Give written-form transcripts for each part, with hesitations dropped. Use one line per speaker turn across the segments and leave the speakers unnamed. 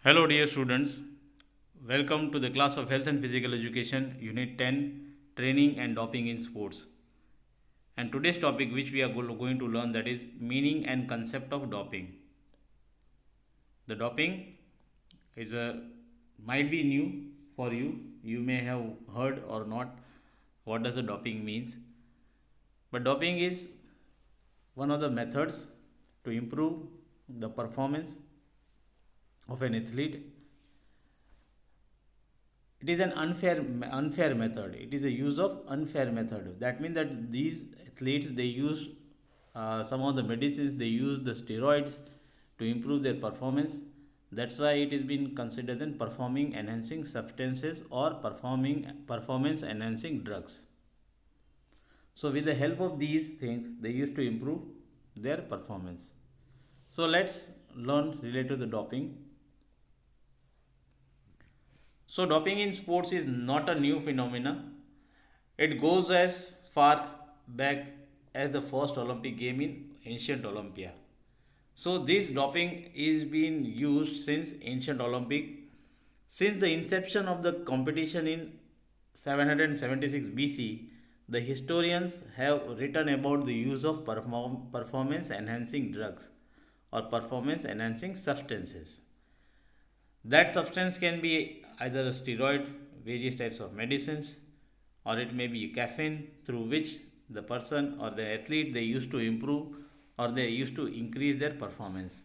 Hello, dear students. Welcome to the class of Health and Physical Education, Unit 10, Training and Doping in Sports. And today's topic, which we are going to learn, that is meaning and concept of doping. The doping is a might be new for you. You may have heard or not what does the doping means. But doping is one of the methods to improve the performance of an athlete. It is an unfair method. It is a use of unfair method. That means that these athletes, they use some of the medicines, they use the steroids to improve their performance. That's why it is been considered as performing enhancing substances or performance enhancing drugs. So with the help of these things, they used to improve their performance. So let's learn related to the doping. So doping in sports is not a new phenomenon. It goes as far back as the first Olympic game in ancient Olympia. So this doping is being used since ancient Olympic. Since the inception of the competition in 776 BC, the historians have written about the use of performance enhancing drugs or performance enhancing substances. That substance can be either a steroid, various types of medicines, or it may be caffeine through which the person or the athlete they used to improve or they used to increase their performance.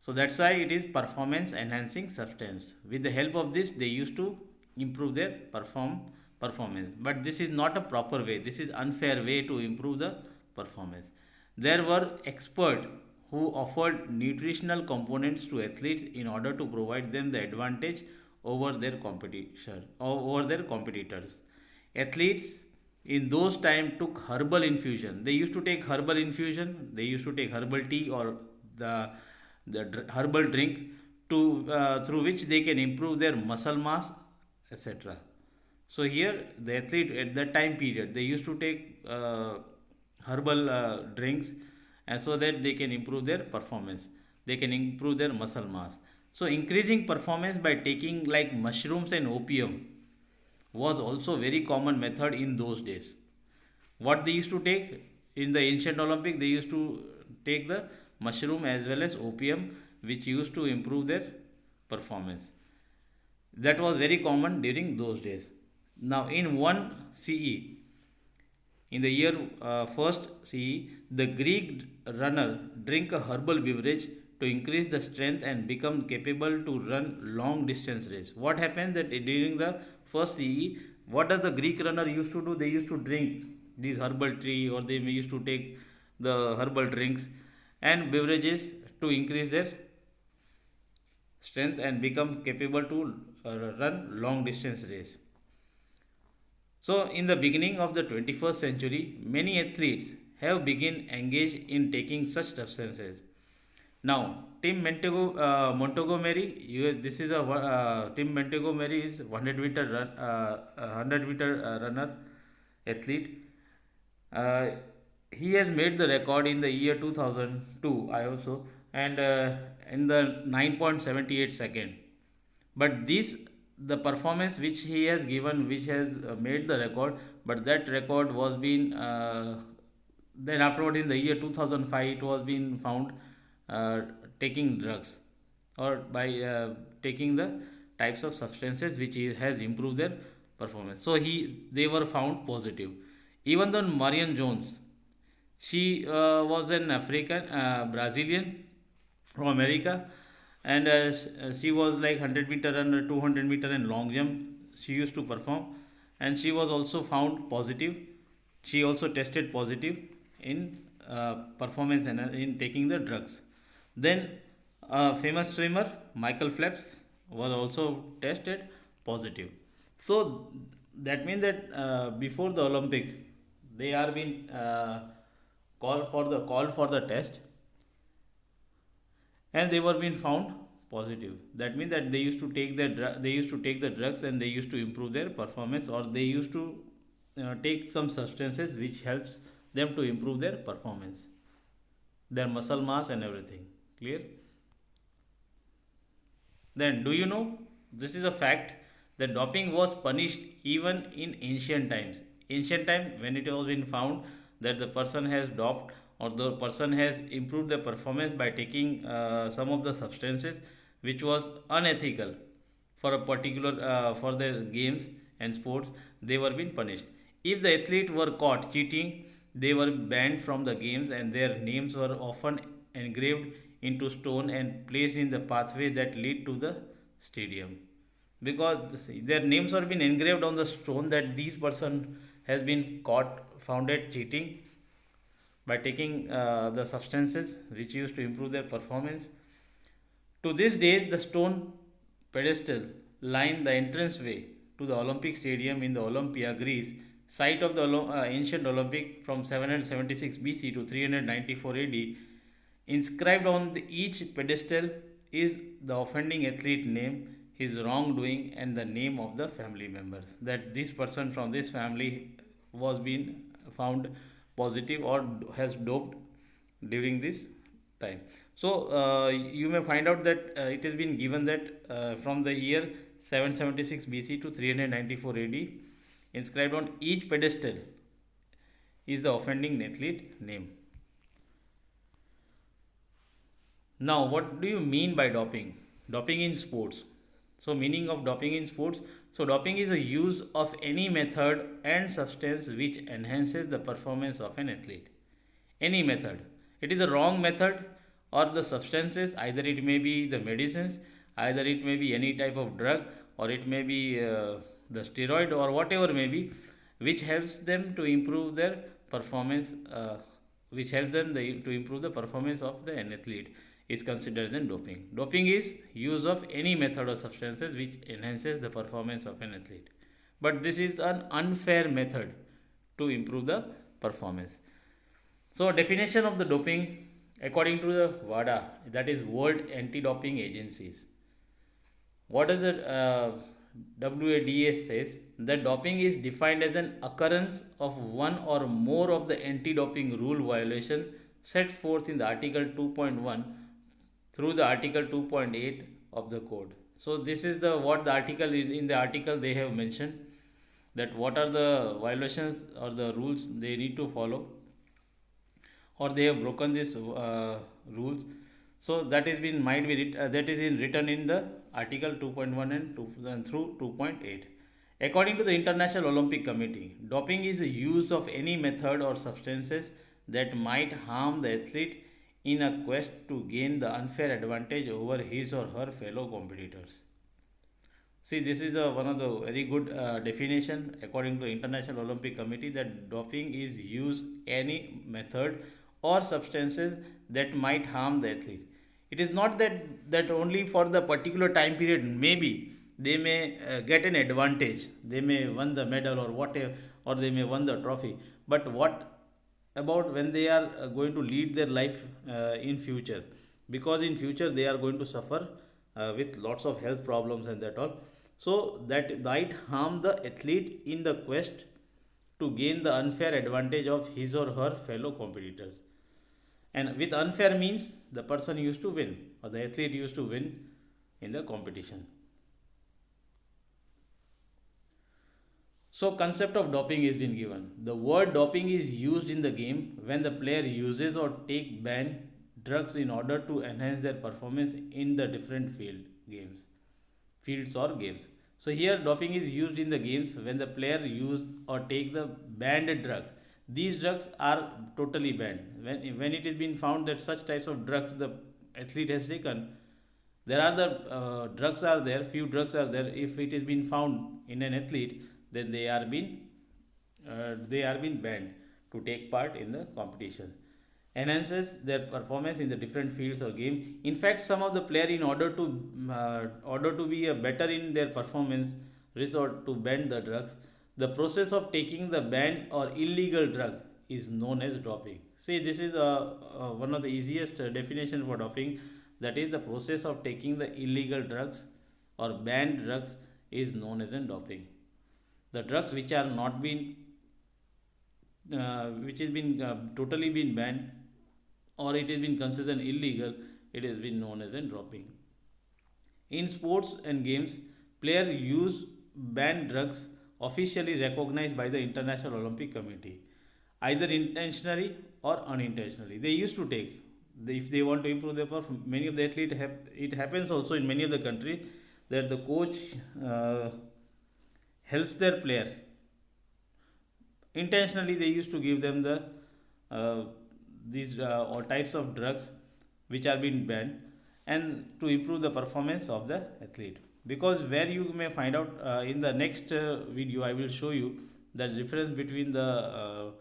So that's why it is performance enhancing substance. With the help of this, they used to improve their performance. But this is not a proper way. This is unfair way to improve the performance. There were experts who offered nutritional components to athletes in order to provide them the advantage over their competition or over their competitors. Athletes in those times took herbal infusion. They used to take herbal infusion. They used to take herbal tea or the herbal drink to through which they can improve their muscle mass, etc. So here the athlete at that time period they used to take herbal drinks, and so that they can improve their performance, they can improve their muscle mass. So increasing performance by taking like mushrooms and opium was also very common method in those days. What they used to take in the ancient Olympic, they used to take the mushroom as well as opium, which used to improve their performance. That was very common during those days. Now in 1 CE, in the year first CE, the Greek runner drink a herbal beverage to increase the strength and become capable to run long distance race. What happens that during the first CE, what does the Greek runner used to do? They used to drink these herbal tea or they used to take the herbal drinks and beverages to increase their strength and become capable to run long distance race. So, in the beginning of the 21st century, many athletes have begun engaged in taking such substances. Now, Montgomery, this is a Tim Montgomery is 100 meter runner athlete. Uh, he has made the record in the year 2002, I also, and in the 9.78 second. But this the performance which he has given, which has made the record, but that record was been then afterward in the year 2005 it was been found uh, taking drugs or by taking the types of substances which has improved their performance. So they were found positive. Even though Marion Jones, she was an African Brazilian from America, and she was like 100 meter and 200 meter and long jump. She used to perform, and she was also found positive. She also tested positive in performance and in taking the drugs. Then famous swimmer Michael Phelps was also tested positive. So that means that before the Olympic, they are being called for the test, and they were being found positive. That means that they used to take the drugs and they used to improve their performance, or they used to take some substances which helps them to improve their performance, their muscle mass and everything. Clear? Then, do you know this is a fact that doping was punished even in ancient times. Ancient time, when it was been found that the person has doped or the person has improved their performance by taking some of the substances which was unethical for a particular for the games and sports, they were being punished. If the athlete were caught cheating, they were banned from the games and their names were often engraved into stone and placed in the pathway that lead to the stadium, because their names are been engraved on the stone that this person has been caught found at cheating by taking the substances which used to improve their performance. To this days, the stone pedestal line the entranceway to the Olympic Stadium in the Olympia, Greece, site of the ancient Olympic from 776 BC to 394 AD. Inscribed on each pedestal is the offending athlete name, his wrongdoing, and the name of the family members. That this person from this family was being found positive or has doped during this time. So you may find out that it has been given that from the year 776 BC to 394 AD, inscribed on each pedestal is the offending athlete name. Now, what do you mean by doping? Doping in sports. So, meaning of doping in sports. So, doping is a use of any method and substance which enhances the performance of an athlete. Any method. It is a wrong method or the substances, either it may be the medicines, either it may be any type of drug, or it may be the steroid or whatever may be, which helps them to improve their performance, to improve the performance of the an athlete is considered as doping. Doping is use of any method or substances which enhances the performance of an athlete. But this is an unfair method to improve the performance. So, definition of the doping according to the WADA, that is World Anti-Doping Agencies. What does the WADA says? That doping is defined as an occurrence of one or more of the anti-doping rule violation set forth in the Article 2.1 through the Article 2.8 of the code. So this is the what the article is. In the article they have mentioned that what are the violations or the rules they need to follow, or they have broken these rules. So that is been might be that is in written in the article 2.1 and 2 and through 2.8. According to the International Olympic Committee, doping is a use of any method or substances that might harm the athlete in a quest to gain the unfair advantage over his or her fellow competitors. See, this is one of the very good definition according to International Olympic Committee, that doping is use any method or substances that might harm the athlete. It is not that only for the particular time period. Maybe they may get an advantage. They may won the medal or whatever, or they may won the trophy. But what about when they are going to lead their life in future? Because in future they are going to suffer with lots of health problems and that all. So that might harm the athlete in the quest to gain the unfair advantage of his or her fellow competitors. And with unfair means the person used to win or the athlete used to win in the competition. So concept of doping is been given. The word doping is used in the game when the player uses or take banned drugs in order to enhance their performance in the different fields or games. So here doping is used in the games when the player use or take the banned drug. These drugs are totally banned. When it is been found that such types of drugs the athlete has taken, there are the drugs are there, few drugs are there. If it is been found in an athlete, then they are been banned to take part in the competition. Enhances their performance in the different fields or game. In fact, some of the player in order to be a better in their performance resort to ban the drugs. The process of taking the banned or illegal drug is known as doping. See, this is one of the easiest definition for doping. That is, the process of taking the illegal drugs or banned drugs is known as doping. The drugs which are not been which has been totally been banned or it has been considered illegal, it has been known as doping. In sports and games, players use banned drugs officially recognized by the International Olympic Committee, either intentionally or unintentionally. They used to take, if they want to improve their performance. Many of the athletes have, it happens also in many of the countries that the coach uh, helps their player intentionally. They used to give them the uh, these or types of drugs which are being banned, and to improve the performance of the athlete. Because where you may find out in the next video, I will show you the difference between the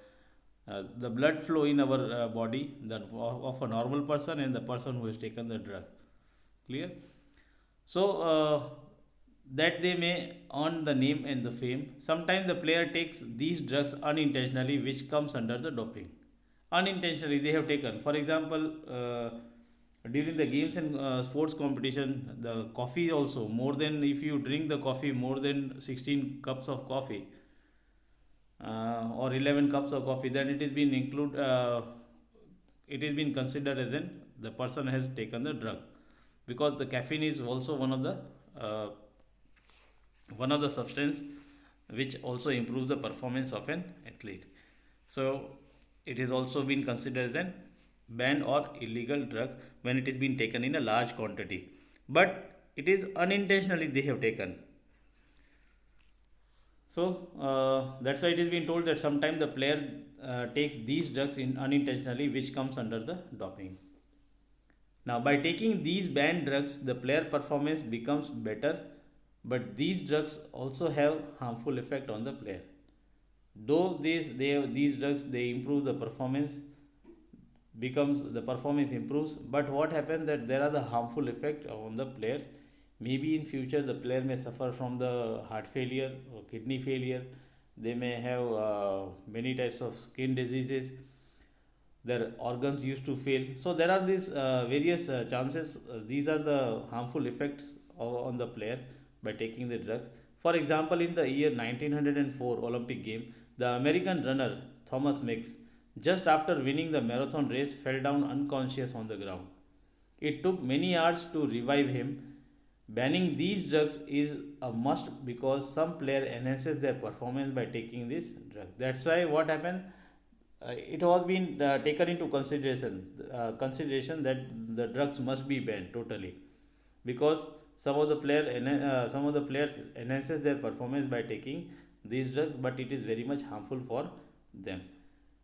blood flow in our body, of a normal person and the person who has taken the drug. Clear? So that they may earn the name and the fame. Sometimes the player takes these drugs unintentionally, which comes under the doping. Unintentionally, they have taken. For example, during the games and sports competition, the coffee also, more than, if you drink the coffee more than 16 cups of coffee, or 11 cups of coffee, then it is been include. It is been considered as in the person has taken the drug, because the caffeine is also uh, one of the substance which also improves the performance of an athlete. So it is also been considered as an banned or illegal drug when it is being taken in a large quantity, but it is unintentionally they have taken. So that's why it is being told that sometimes the player takes these drugs in unintentionally, which comes under the doping. Now, by taking these banned drugs, the player performance becomes better, but these drugs also have harmful effect on the player. Though these drugs they improve the performance, becomes the performance improves, but what happens that there are the harmful effect on the players. Maybe in future the player may suffer from the heart failure or kidney failure. They may have many types of skin diseases, their organs used to fail. So there are these various chances. These are the harmful effects on the player by taking the drugs. For example, in the year 1904 Olympic game, the American runner Thomas Mix, just after winning the marathon race, fell down unconscious on the ground. It took many hours to revive him. Banning these drugs is a must, because some player enhances their performance by taking these drugs. That's why what happened, it was been taken into consideration that the drugs must be banned totally, because some of the players enhances their performance by taking these drugs, but it is very much harmful for them.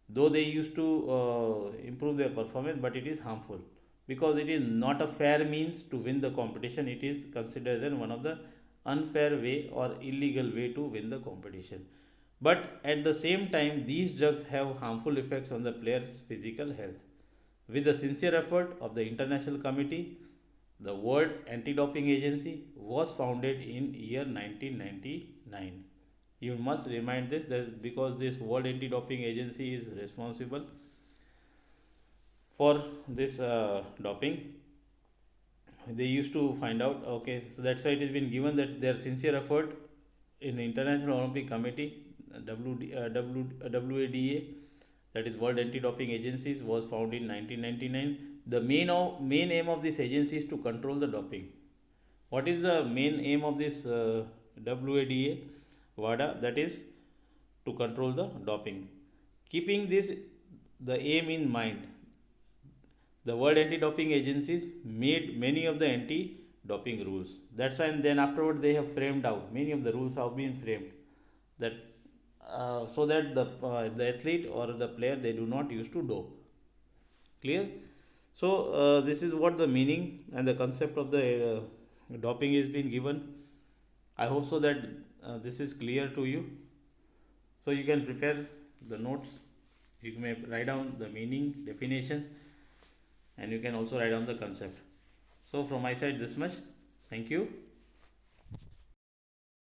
Though they used to improve their performance, but it is harmful, because it is not a fair means to win the competition. It is considered as one of the unfair way or illegal way to win the competition. But at the same time, these drugs have harmful effects on the player's physical health. With the sincere effort of the International Committee, the World Anti-Doping Agency was founded in year 1999. You must remind this, that because this World Anti-Doping Agency is responsible for this doping, they used to find out. Okay, so that's why it has been given that their sincere effort in the International Olympic Committee, WADA, that is World Anti-Doping Agencies, was founded in 1999. The main aim of this agency is to control the doping. What is the main aim of this WADA? That is to control the doping. Keeping this the aim in mind, the World Anti-Doping Agencies made many of the anti-doping rules. That's why, and then afterward they have framed out many of the rules have been framed, that so that the athlete or the player, they do not use to dope. Clear? So this is what the meaning and the concept of the doping is being given. I hope so that this is clear to you. So you can prepare the notes. You may write down the meaning, definition, and you can also write down the concept. So from my side, this much. Thank you.